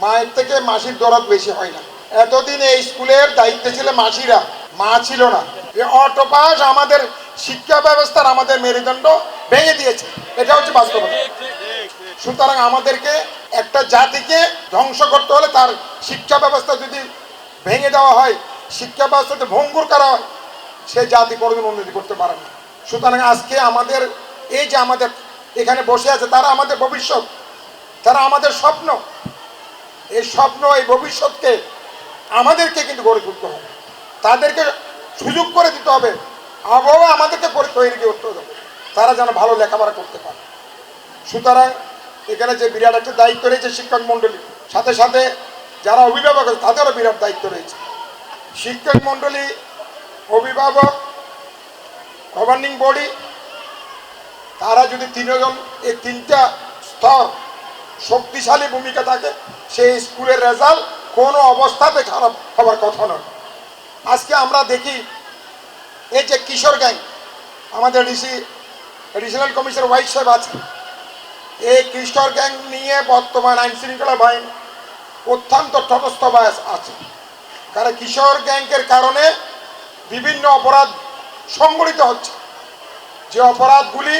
মায়ের থেকে মাসির দরদ বেশি হয় না। এতদিন এই স্কুলের দায়িত্বে ছিল মাসিরা, মা ছিল না। এই অটোপাস আমাদের শিক্ষা ব্যবস্থার আমাদের মেরুদণ্ড ভেঙে দিয়েছে, এটা হচ্ছে বাস্তবতা। সুতরাং আমাদেরকে একটা জাতিকে ধ্বংস করতে হলে তার শিক্ষা ব্যবস্থা যদি ভেঙে দেওয়া হয়, শিক্ষা ব্যবস্থাতে ভঙ্গুর করা হয়, সে জাতি কোনোদিন উন্নতি করতে পারে না। সুতরাং আজকে আমাদের এই যে আমাদের এখানে বসে আছে, তারা আমাদের ভবিষ্যৎ, তারা আমাদের স্বপ্ন। এই স্বপ্ন, এই ভবিষ্যৎকে আমাদেরকে কিন্তু গড়ে তুলতে হবে, তাদেরকে সুযোগ করে দিতে হবে, আবহাওয়া আমাদেরকে করে তৈরি করতে হবে, তারা যেন ভালো লেখাপড়া করতে পারে। সুতরাং এখানে যে বিরাট একটা দায়িত্ব রয়েছে শিক্ষক মণ্ডলী, সাথে সাথে যারা অভিভাবক আছে তাদেরও বিরাট দায়িত্ব রয়েছে। শিক্ষক মণ্ডলী, অভিভাবক, গভর্নিং বডি, তারা যদি তিনজন, এই তিনটা স্তর শক্তিশালী ভূমিকা থাকে, সেই স্কুলের রেজাল্ট কোনো অবস্থাতে খারাপ হওয়ার কথা নয়। আজকে আমরা দেখি এই যে কিশোর গ্যাং, আমাদের এডিশনাল কমিশনার ওয়াইস সাহেব আছে, এই কিশোর গ্যাং নিয়ে বর্তমান আইন শৃঙ্খলা বাহিনী অত্যন্ত তটস্থ আছে। কারণ কিশোর গ্যাংয়ের কারণে বিভিন্ন অপরাধ সংগঠিত হচ্ছে, যে অপরাধগুলি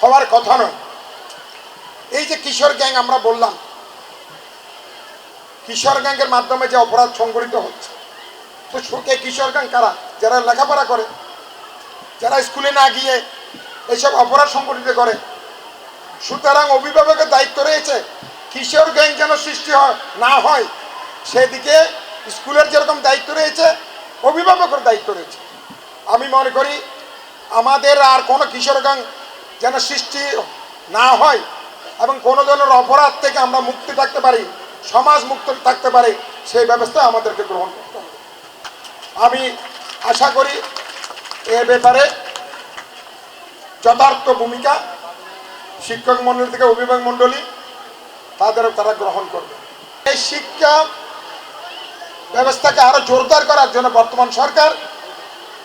হওয়ার কথা নয়। এই যে কিশোর গ্যাং আমরা বললাম, কিশোর গ্যাংয়ের মাধ্যমে যে অপরাধ সংগঠিত হচ্ছে, তো সুখে কিশোর গ্যাং কারা? যারা লেখাপড়া করে, যারা স্কুলে না গিয়ে এইসব অপরাধ সংগঠিত করে। সুতরাং অভিভাবকের দায়িত্ব রয়েছে কিশোর গ্যাং যেন সৃষ্টি না হয়, সেদিকে স্কুলের যেরকম দায়িত্ব রয়েছে, অভিভাবকের দায়িত্ব রয়েছে। আমি মনে করি আমাদের আর কোনো কিশোর গ্যাং যেন সৃষ্টি না হয় এবং কোনো ধরনের অপরাধ থেকে আমরা মুক্তি থাকতে পারি, সমাজ মুক্ত থাকতে পারে, সেই ব্যবস্থা আমাদেরকে গ্রহণ করতে হবে। আমি আশা করি এ ব্যাপারে যথার্থ ভূমিকা শিক্ষক মণ্ডলী থেকে অভিভাবক মণ্ডলী তারা গ্রহণ করবে। এই শিক্ষা ব্যবস্থাকে আরো জোরদার করার জন্য বর্তমান সরকার,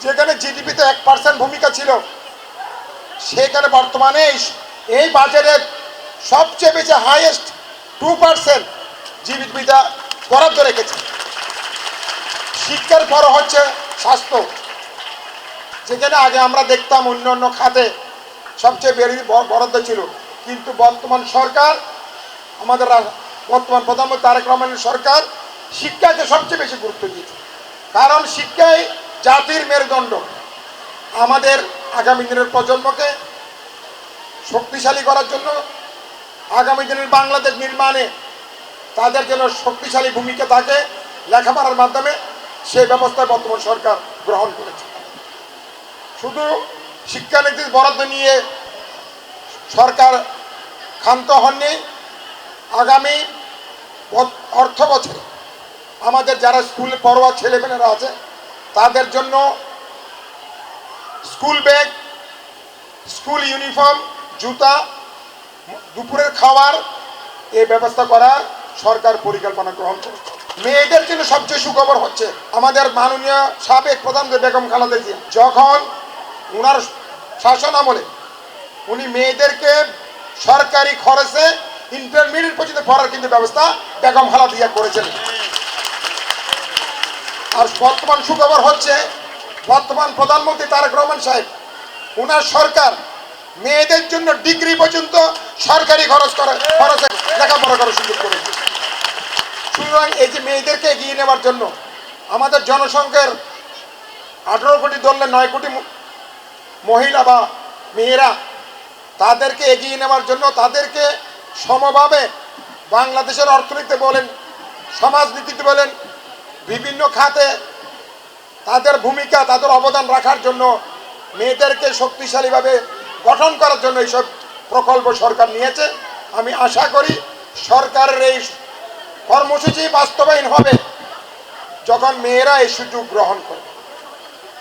যেখানে জিডিপিতে 1% ভূমিকা ছিল, সেখানে বর্তমানে এই বাজেটের সবচেয়ে বেশি হাইয়েস্ট 2% জিডিপিটা বরাদ্দ রেখেছে। শিক্ষার পর হচ্ছে স্বাস্থ্য, যেখানে আগে আমরা দেখতাম অন্য অন্য খাতে সবচেয়ে বেশি বরাদ্দ ছিল, কিন্তু বর্তমান সরকার, আমাদের বর্তমান প্রধানমন্ত্রী তারেক রহমানের সরকার শিক্ষাকে সবচেয়ে বেশি গুরুত্ব দিয়েছে। কারণ শিক্ষাই জাতির মেরুদণ্ড। আমাদের আগামী দিনের প্রজন্মকে শক্তিশালী করার জন্য, আগামী দিনের বাংলাদেশ নির্মাণে তাদের যেন শক্তিশালী ভূমিকা থাকে লেখাপড়ার মাধ্যমে, সেই ব্যবস্থা বর্তমান সরকার গ্রহণ করেছে। শুধু শিক্ষানীতির বরাদ্দ নিয়ে সরকার ক্ষান্ত হননি। আগামী অর্থ বছরে আমাদের যারা স্কুলে পড়ুয়া ছেলেমেয়েরা আছে, তাদের জন্য স্কুল ব্যাগ, স্কুল ইউনিফর্ম, জুতা, দুপুরের খাবার, এই ব্যবস্থা করার সরকার পরিকল্পনা গ্রহণ করেছে। মেয়েদের জন্য সবচেয়ে সুখবর হচ্ছে আমাদের মাননীয় সাবেক প্রধানমন্ত্রী বেগম খালেদা জিয়া, যখন ওনার শাসন আমলে উনি মেয়েদেরকে সরকারি খরচে ইন্টারমিডিয়েট পর্যন্ত পড়ার কিন্তু ব্যবস্থা বেগম খালেদা জিয়া করেছেন। আর বর্তমান সুখবর হচ্ছে বর্তমান প্রধানমন্ত্রী তারেক রহমান সাহেব, ওনার সরকার মেয়েদের জন্য ডিগ্রি পর্যন্ত সরকারি খরচে লেখাপড়া করার সুযোগ করেছে। সুতরাং এই যে মেয়েদেরকে এগিয়ে নেওয়ার জন্য আমাদের জনসংখ্যার 18 কোটি ধরলে 9 কোটি মহিলা বা মেয়েরা, তাদেরকে এগিয়ে নেওয়ার জন্য, তাদেরকে সমভাবে বাংলাদেশের অর্থনীতিতে বলেন, সমাজনীতিতে বলেন, বিভিন্ন খাতে তাদের ভূমিকা, তাদের অবদান রাখার জন্য, মেয়েদেরকে শক্তিশালীভাবে গঠন করার জন্য এইসব প্রকল্প সরকার নিয়েছে। আমি আশা করি সরকারের এই কর্মসূচি বাস্তবায়ন হবে যখন মেয়েরা এই সুযোগ গ্রহণ করবে।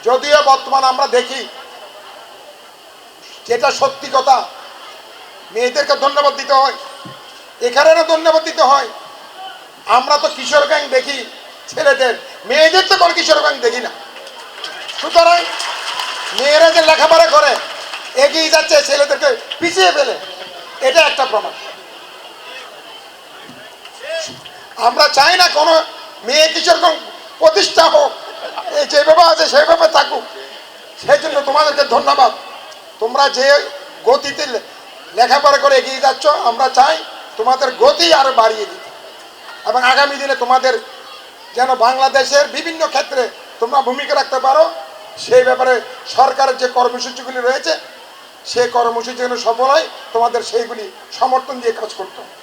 যদিও বর্তমান আমরা দেখি, যেটা সত্যি কথা, মেয়েদেরকে ধন্যবাদ দিতে হয়, এখানেও ধন্যবাদ দিতে হয়। আমরা তো কিশোর গ্যাং দেখি ছেলেদের, মেয়েদের তো কোনো কিশোর গ্যাং দেখি না। সুতরাং মেয়েরা যে লেখাপড়া করে এগিয়ে যাচ্ছে, ছেলেদেরকে পিছিয়ে ফেলে, এটা একটা প্রমাণ। আমরা চাই না কোনো মেয়ে কিশোর প্রতিষ্ঠা হোক, এই যেভাবে আছে সেইভাবে থাকুক। সেই জন্য তোমাদেরকে ধন্যবাদ। তোমরা যে গতিতে লেখাপড়া করে এগিয়ে যাচ্ছ, আমরা চাই তোমাদের গতি আরো বাড়িয়ে দিতে, এবং আগামী দিনে তোমাদের যেন বাংলাদেশের বিভিন্ন ক্ষেত্রে তোমরা ভূমিকা রাখতে পারো, সেই ব্যাপারে সরকারের যে কর্মসূচিগুলি রয়েছে সেই কর্মসূচি যেন সফল হয়, তোমাদের সেইগুলি সমর্থন দিয়ে কাজ করতে হবে।